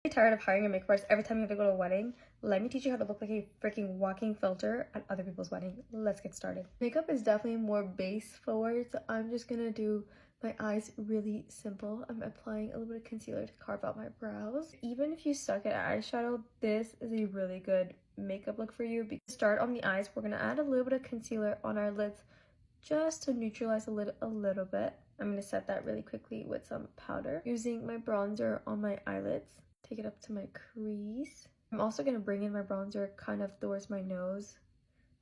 I'm tired of hiring a makeup artist every time you have to go to a wedding. Let me teach you how to look like a freaking walking filter at other people's wedding. Let's get started. Makeup is definitely more base forward, so I'm just gonna do my eyes really simple. I'm applying a little bit of concealer to carve out my brows. Even if you suck at eyeshadow, this is a really good makeup look for you. To start on the eyes, we're gonna add a little bit of concealer on our lids just to neutralize a little bit. I'm gonna set that really quickly with some powder. Using my bronzer on my eyelids, take it up to my crease. I'm also gonna bring in my bronzer kind of towards my nose.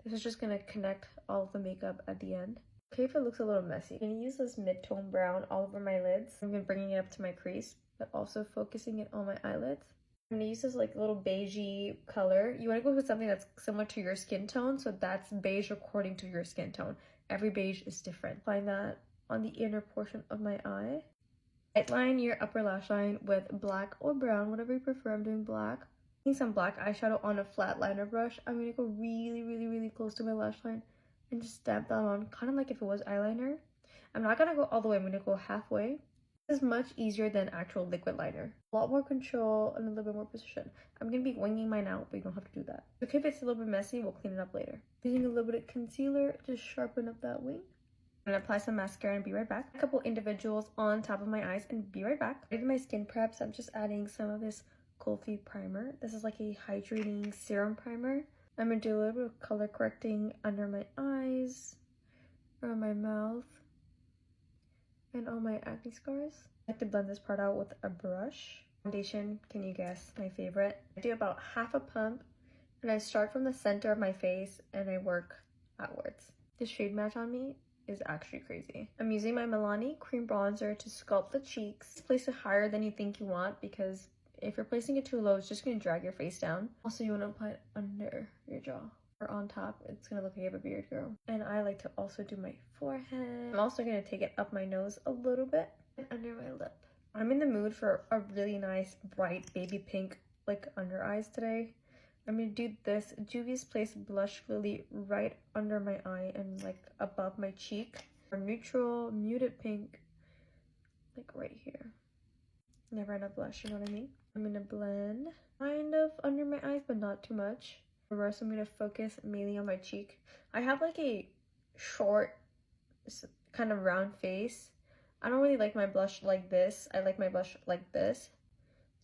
This is just gonna connect all of the makeup at the end. Okay, if it looks a little messy, I'm gonna use this mid-tone brown all over my lids. I'm gonna bring it up to my crease, but also focusing it on my eyelids. I'm gonna use this like little beigey color. You wanna go with something that's similar to your skin tone, so that's beige according to your skin tone. Every beige is different. Applying that on the inner portion of my eye. Outline your upper lash line with black or brown, whatever you prefer. I'm doing black. Using some black eyeshadow on a flat liner brush, I'm gonna go really close to my lash line and just stamp that on, kind of like if it was eyeliner. I'm not gonna go all the way, I'm gonna go halfway. This is much easier than actual liquid liner. A lot more control and a little bit more precision. I'm gonna be winging mine out, but you don't have to do that. Okay, if it's a little bit messy, we'll clean it up later. Using a little bit of concealer to sharpen up that wing. I'm gonna apply some mascara and be right back. A couple individuals on top of my eyes and be right back. I did my skin preps. I'm just adding some of this Colfie primer. This is like a hydrating serum primer. I'm gonna do a little bit of color correcting under my eyes, around my mouth, and on my acne scars. I like to blend this part out with a brush. Foundation, can you guess my favorite? I do about half a pump, and I start from the center of my face and I work outwards. The shade match on me is actually crazy. I'm using my Milani cream bronzer to sculpt the cheeks. Place it higher than you think you want, because if you're placing it too low, it's just gonna drag your face down. Also, you wanna apply it under your jaw or on top. It's gonna look like you have a beard, girl. And I like to also do my forehead. I'm also gonna take it up my nose a little bit and under my lip. I'm in the mood for a really nice bright baby pink like under eyes today. I'm gonna do this Juvia's Place blush really right under my eye and like above my cheek. A neutral muted pink like right here. Never enough blush, you know what I mean? I'm gonna blend kind of under my eyes, but not too much. Reverse, I'm gonna focus mainly on my cheek. I have like a short kind of round face. I don't really like my blush like this. I like my blush like this.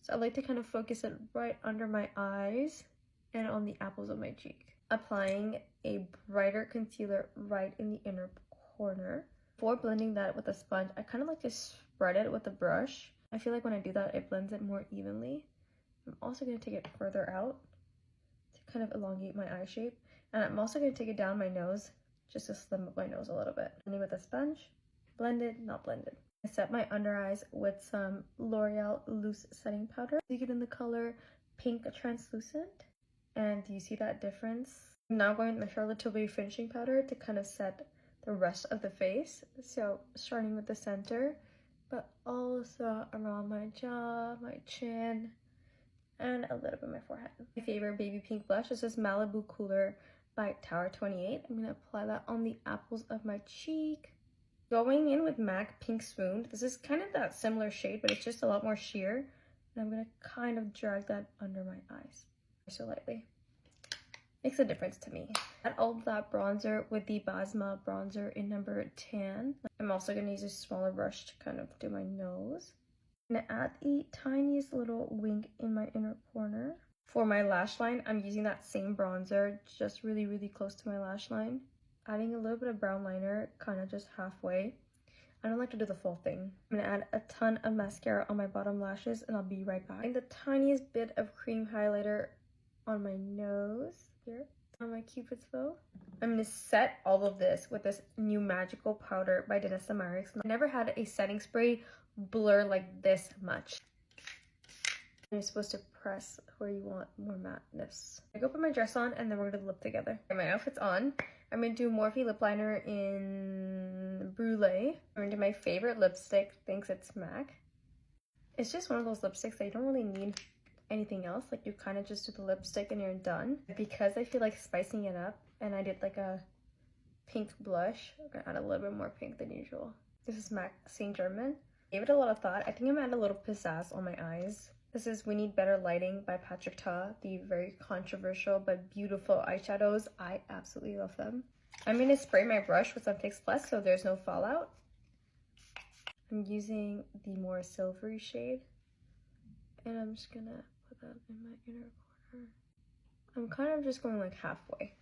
So I like to kind of focus it right under my eyes and on the apples of my cheek. Applying a brighter concealer right in the inner corner. Before blending that with a sponge, I kind of like to spread it with a brush. I feel like when I do that, it blends it more evenly. I'm also going to take it further out to kind of elongate my eye shape. And I'm also going to take it down my nose just to slim up my nose a little bit. Blending with a sponge. Blended, not blended. I set my under eyes with some L'Oreal loose setting powder. You get in the color Pink Translucent. And do you see that difference? I'm now going with my Charlotte Tilbury finishing powder to kind of set the rest of the face. So starting with the center, but also around my jaw, my chin, and a little bit of my forehead. My favorite baby pink blush is this Malibu Cooler by Tower 28. I'm gonna apply that on the apples of my cheek. Going in with MAC Pink Swoon. This is kind of that similar shade, but it's just a lot more sheer. And I'm gonna kind of drag that under my eyes so lightly. Makes a difference to me. Add all of that bronzer with the Basma bronzer in number 10. I'm also gonna use a smaller brush to kind of do my nose. I'm gonna add the tiniest little wink in my inner corner. For my lash line, I'm using that same bronzer, just really close to my lash line. Adding a little bit of brown liner, kind of just halfway. I don't like to do the full thing. I'm gonna add a ton of mascara on my bottom lashes and I'll be right back. And the tiniest bit of cream highlighter on my nose here, on my cupid's bow. I'm gonna set all of this with this new magical powder by Dennis Samaris. I never had a setting spray blur like this much. You're supposed to press where you want more matte-ness. I go put my dress on and then we're gonna lip together. Okay, my outfit's on. I'm gonna do Morphe lip liner in Brulee. I'm gonna do my favorite lipstick, thinks it's MAC. It's just one of those lipsticks that you don't really need anything else. Like you kind of just do the lipstick and you're done. Because I feel like spicing it up and I did like a pink blush, I'm gonna add a little bit more pink than usual. This is MAC Saint Germain. Gave it a lot of thought. I think I'm gonna add a little pizzazz on my eyes. This is We Need Better Lighting by Patrick Ta. The very controversial but beautiful eyeshadows. I absolutely love them. I'm going to spray my brush with some Fix Plus so there's no fallout. I'm using the more silvery shade. And I'm just going to put that in my inner corner. I'm kind of just going like halfway.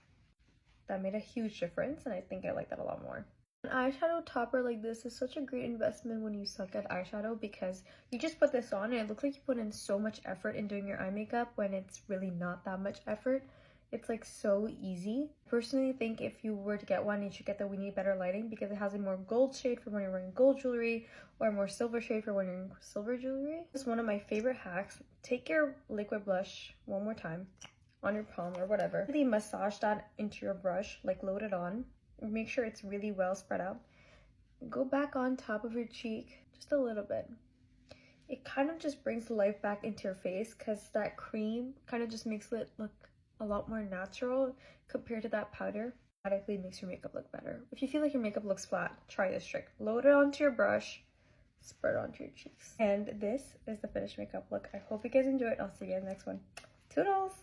That made a huge difference and I think I like that a lot more. An eyeshadow topper like this is such a great investment when you suck at eyeshadow because you just put this on and it looks like you put in so much effort in doing your eye makeup when it's really not that much effort. It's like so easy. I personally think if you were to get one, you should get the We Need Better Lighting because it has a more gold shade for when you're wearing gold jewelry or a more silver shade for when you're wearing silver jewelry. This is one of my favorite hacks. Take your liquid blush one more time on your palm or whatever. Really massage that into your brush, like load it on. Make sure it's really well spread out. Go back on top of your cheek just a little bit. It kind of just brings life back into your face because that cream kind of just makes it look a lot more natural compared to that powder. Automatically makes your makeup look better. If you feel like your makeup looks flat, try this trick. Load it onto your brush, spread it onto your cheeks. And this is the finished makeup look. I hope you guys enjoy it. I'll see you guys in the next one. Toodles!